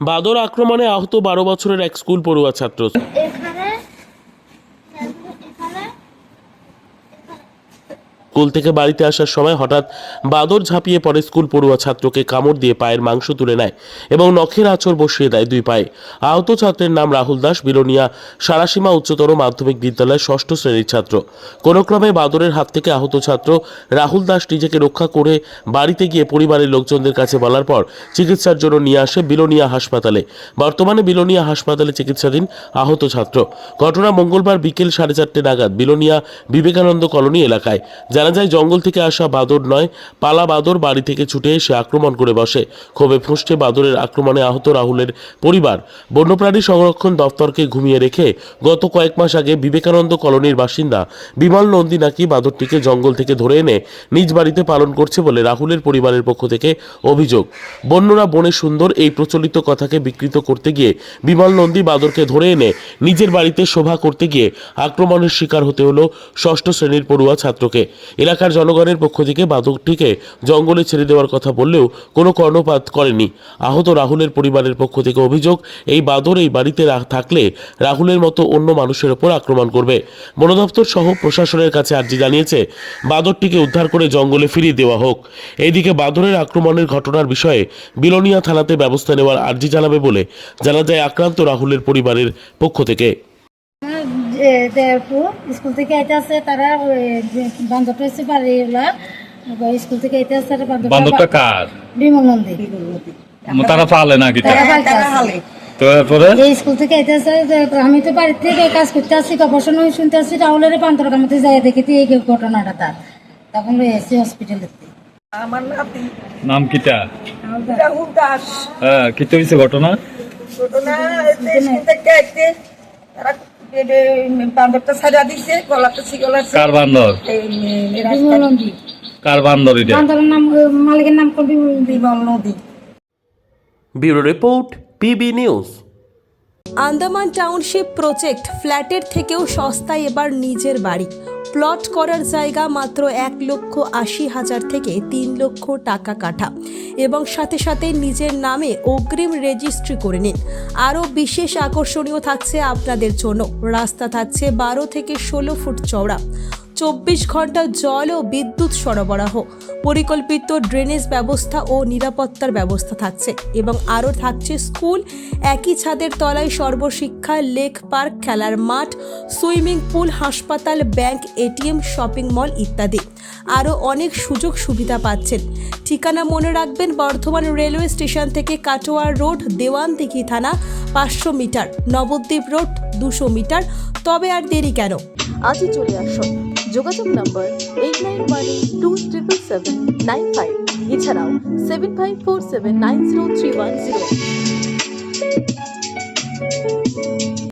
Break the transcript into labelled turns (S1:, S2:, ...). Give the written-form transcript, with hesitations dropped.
S1: বাদর আক্রমণে আহত 12 বছরের এক স্কুল পড়ুয়া ছাত্র। স্কুল থেকে বাড়িতে আসার সময় হঠাৎ বাদর ঝাঁপিয়ে পড়ে স্কুল পড়ুয়া ছাত্রকে কামড় দিয়ে পায়ের মাংস তুলে নেয় এবং নখের আঁচড় বসিয়ে দেয় 2 পায়ে। আহত ছাত্রের নাম রাহুল দাস, বিলোনিয়া সারাসীমা উচ্চতর মাধ্যমিক বিদ্যালয়ের 6ষ্ঠ শ্রেণীর ছাত্র। কোনো ক্রমে বাদরের হাত থেকে আহত ছাত্র রাহুল দাস নিজেকে রক্ষা করে বাড়িতে গিয়ে পরিবারের লোকজনদের কাছে বলার পর চিকিৎসার জন্য নিয়ে আসে বিলোনিয়া হাসপাতালে। বর্তমানে বিলোনিয়া হাসপাতালে চিকিৎসাধীন আহত ছাত্র। ঘটনা মঙ্গলবার বিকেল 4:30 নাগাদ বিলোনিয়া বিবেকানন্দ কলোনি এলাকায়। জানা যায়, জঙ্গল থেকে আসা বাদর নয়, পালা বাদর বাড়ি থেকে ছুটে এসে আক্রমণ করে বসে। ক্ষোভে ফুঁসছে বাদরের আক্রমণে আহত রাহুলের পরিবার। বন্যপ্রাণী সংরক্ষণ দপ্তরকে ঘুমিয়ে রেখে গত কয়েক মাস আগে বিবেকানন্দ কলোনির বাসিন্দা বিমল নন্দী নাকি বাদরটিকে জঙ্গল থেকে ধরে এনে নিজ বাড়িতে পালন করছে বলে রাহুলের পরিবারের পক্ষ থেকে অভিযোগ। বন্যরা বনে সুন্দর এই প্রচলিত কথাকে বিকৃত করতে গিয়ে বিমল নন্দী বাদরকে ধরে এনে নিজের বাড়িতে শোভা করতে গিয়ে আক্রমণের শিকার হতে হলো 6ষ্ঠ শ্রেণীর পড়ুয়া ছাত্রকে। এলাকার জনগণের পক্ষ থেকে বাদরটিকে জঙ্গলে ছেড়ে দেওয়ার কথা বললেও কোনো কর্ণপাত করেনি। আহত রাহুলের পরিবারের পক্ষ থেকে অভিযোগ, এই বাদর এই বাড়িতে থাকলে রাহুলের মতো অন্য মানুষের ওপর আক্রমণ করবে। বন দপ্তর সহ প্রশাসনের কাছে আর্জি জানিয়েছে বাদরটিকে উদ্ধার করে জঙ্গলে ফিরিয়ে দেওয়া হোক। এইদিকে বাদরের আক্রমণের ঘটনার বিষয়ে বিলোনিয়া থানাতে ব্যবস্থা নেওয়ার আর্জি জানাবে বলে জানা যায় আক্রান্ত রাহুলের পরিবারের পক্ষ থেকে।
S2: স্কুল থেকে আইতে আছে তারা বান্ধবটা হচ্ছে বাড়ি স্কুল থেকে আইতে আছে
S3: বান্ধবটা কার?
S2: বিমল নন্দী।
S3: তারা পালে নাকি?
S2: এই স্কুল থেকে আইতে আছে, আমি তো বাড়ির থেকে কাজ করতে আসছি, অপারেশন শুনতে আসছি, রাহুলের পান্তরকার মধ্যে যাই দেখি এই ঘটনাটা তার, তখন এসছি হসপিটালে।
S4: আমার নাতি
S3: নাম কিটা?
S4: রাহুল দাস।
S3: হ্যাঁ, কি হইছে ঘটনা?
S4: ঘটনা স্কুল থেকে আইতে তারা বান্দরটা ছাড়া দিছে, গলাটা ছিগলা।
S3: কার বান্দর?
S2: বিমল নন্দী।
S3: কার বান্দর এটা?
S2: বান্দরের নাম, মালিকের নাম
S4: বিমল নদী।
S1: Bureau report, PB news.
S5: Andaman township project, ফ্ল্যাটের থেকেও সস্তায় এবার নিজের বাড়ি। প্লট করার জায়গা মাত্র 1,80,000 থেকে 3 লক্ষ টাকা কাঠা এবং সাথে সাথে নিজের নামে অগ্রিম রেজিস্ট্রি করে নিন। আরও বিশেষ আকর্ষণীয় থাকছে আপনাদের জন্য, রাস্তা থাকছে 12 থেকে 16 ফুট চওড়া, 24 ঘন্টা জল ও বিদ্যুৎ সরবরাহ, পরিকল্পিত ড্রেনেজ ব্যবস্থা ও নিরাপত্তার ব্যবস্থা থাকছে এবং আরও থাকছে স্কুল, একই ছাদের তলায় সর্বশিক্ষা, লেক পার্ক, খেলার মাঠ, সুইমিং পুল, হাসপাতাল, ব্যাংক, এটিএম, শপিং মল ইত্যাদি। আরও অনেক সুযোগ সুবিধা পাচ্ছেন। ঠিকানা মনে রাখবেন, বর্ধমান রেলওয়ে স্টেশন থেকে কাটোয়ার রোড, দেওয়ানদিঘি থানা 500 মিটার, নবদ্বীপ রোড 200 মিটার। তবে আর দেরি কেন,
S6: আজই চলে আসুন। যোগাযোগ নম্বর 8918277795, এছাড়াও 7547903108।